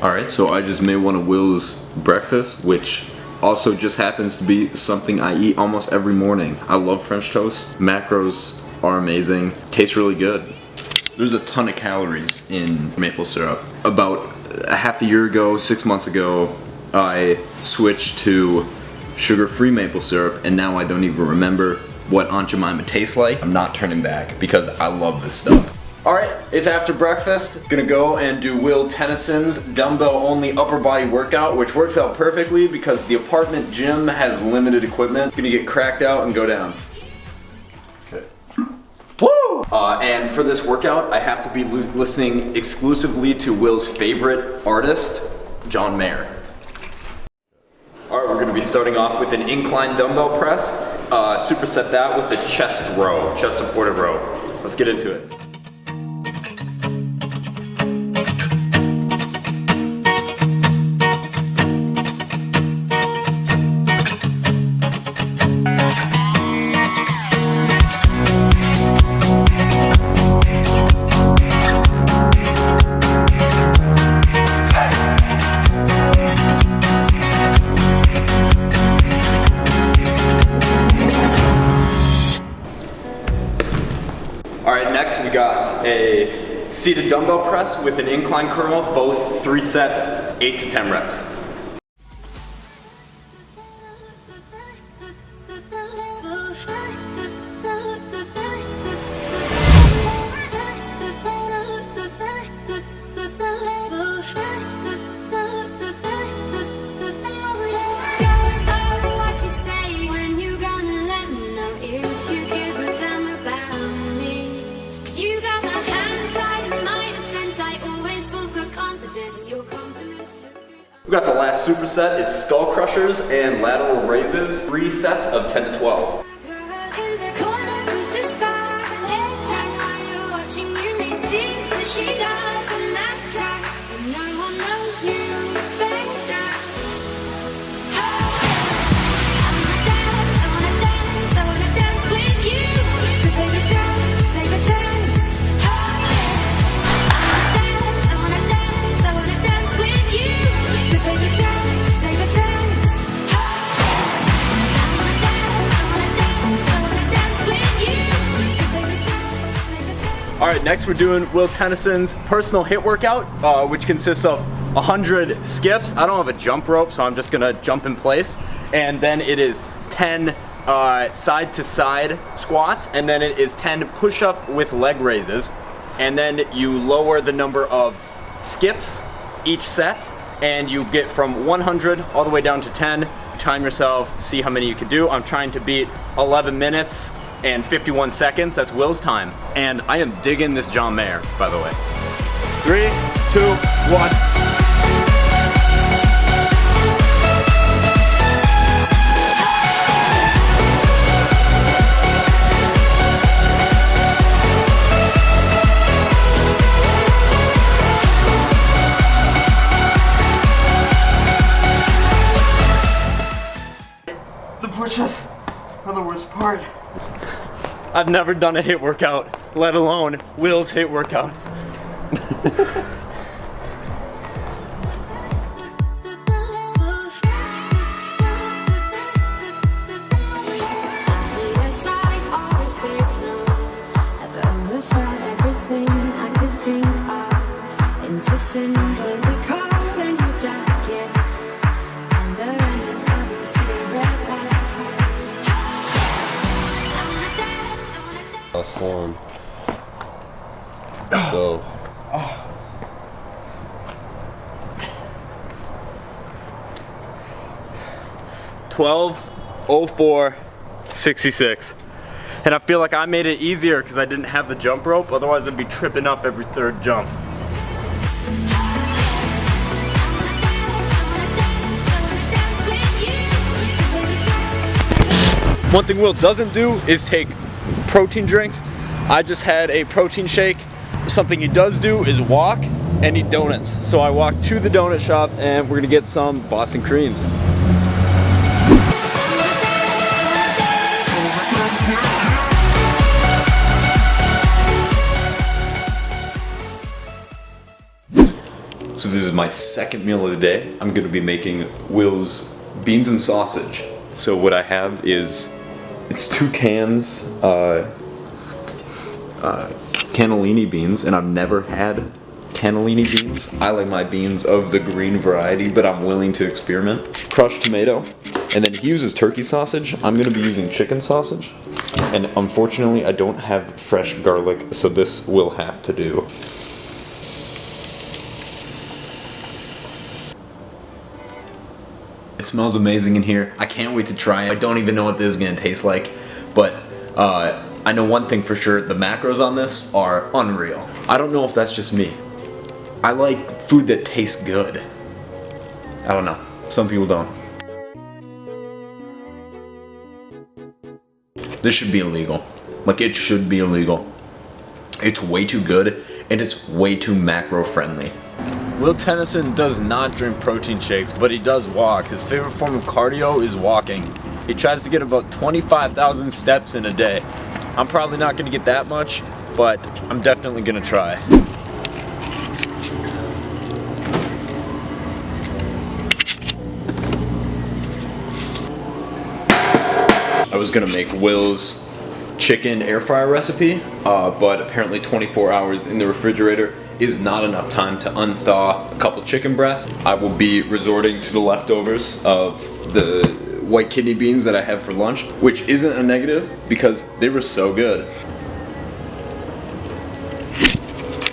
Alright, so I just made one of Will's breakfast, which also just happens to be something I eat almost every morning. I love French toast. Macros are amazing. Tastes really good. There's a ton of calories in maple syrup. About a half a year ago, 6 months ago, I switched to sugar-free maple syrup, and now I don't even remember what Aunt Jemima tastes like. I'm not turning back because I love this stuff. Alright, it's after breakfast. Gonna go and do Will Tennyson's dumbbell-only upper body workout, which works out perfectly because the apartment gym has limited equipment. Gonna get cracked out and go down. Okay. Woo! And for this workout, I have to be listening exclusively to Will's favorite artist, John Mayer. Alright, we're gonna be starting off with an incline dumbbell press. Superset that with the chest row, chest supported row. Let's get into it. Alright, next we got a seated dumbbell press with an incline curl, both 3 sets, 8 to 10 reps. We got the last superset, it's Skullcrushers and Lateral Raises, 3 sets of 10 to 12. Alright, next we're doing Will Tennyson's personal HIIT workout, which consists of 100 skips. I don't have a jump rope, so I'm just gonna jump in place. And then it is 10 side to side squats, and then it is 10 push-up with leg raises. And then you lower the number of skips each set, and you get from 100 all the way down to 10. Time yourself, see how many you can do. I'm trying to beat 11 minutes and 51 seconds, that's Will's time. And I am digging this John Mayer, by the way. 3, 2, 1. The push-ups are the worst part. I've never done a HIIT workout, let alone Will's HIIT workout. Last one. Go. 12:04:66. And I feel like I made it easier because I didn't have the jump rope, otherwise I'd be tripping up every third jump. One thing Will doesn't do is take protein drinks. I just had a protein shake. Something he does do is walk and eat donuts. So I walked to the donut shop and we're gonna get some Boston creams. So this is my second meal of the day, I'm gonna be making Will's beans and sausage. So what I have is, it's 2 cans, cannellini beans, and I've never had cannellini beans. I like my beans of the green variety, but I'm willing to experiment. Crushed tomato, and then he uses turkey sausage. I'm gonna be using chicken sausage, and unfortunately I don't have fresh garlic, so this will have to do. It smells amazing in here. I can't wait to try it. I don't even know what this is gonna taste like, but I know one thing for sure, the macros on this are unreal. I don't know if that's just me. I like food that tastes good. I don't know, some people don't. This should be illegal. Like, it should be illegal. It's way too good, and it's way too macro friendly. Will Tennyson does not drink protein shakes, but he does walk. His favorite form of cardio is walking. He tries to get about 25,000 steps in a day. I'm probably not gonna get that much, but I'm definitely gonna try. I was gonna make Will's chicken air fryer recipe, but apparently 24 hours in the refrigerator is not enough time to unthaw a couple chicken breasts. I will be resorting to the leftovers of the white kidney beans that I had for lunch, which isn't a negative because they were so good.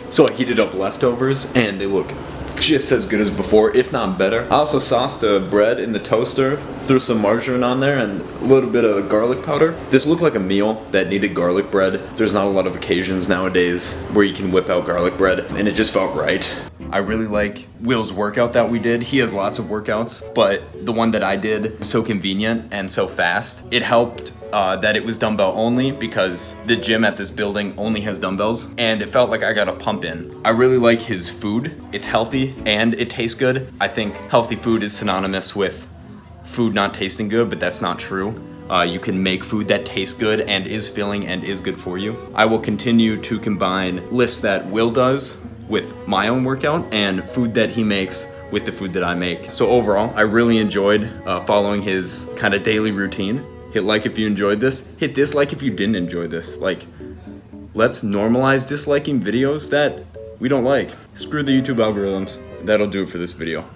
So I heated up leftovers and they look just as good as before, if not better. I also sauced the bread in the toaster, threw some margarine on there and a little bit of garlic powder. This looked like a meal that needed garlic bread. There's not a lot of occasions nowadays where you can whip out garlic bread, and it just felt right. I really like Will's workout that we did. He has lots of workouts, but the one that I did was so convenient and so fast. It helped that it was dumbbell only because the gym at this building only has dumbbells, and it felt like I got a pump in. I really like his food. It's healthy and it tastes good. I think healthy food is synonymous with food not tasting good, but that's not true. You can make food that tastes good and is filling and is good for you. I will continue to combine lifts that Will does with my own workout and food that he makes with the food that I make. So overall, I really enjoyed following his kind of daily routine. Hit like if you enjoyed this, hit dislike if you didn't enjoy this. Like, let's normalize disliking videos that we don't like. Screw the YouTube algorithms. That'll do it for this video.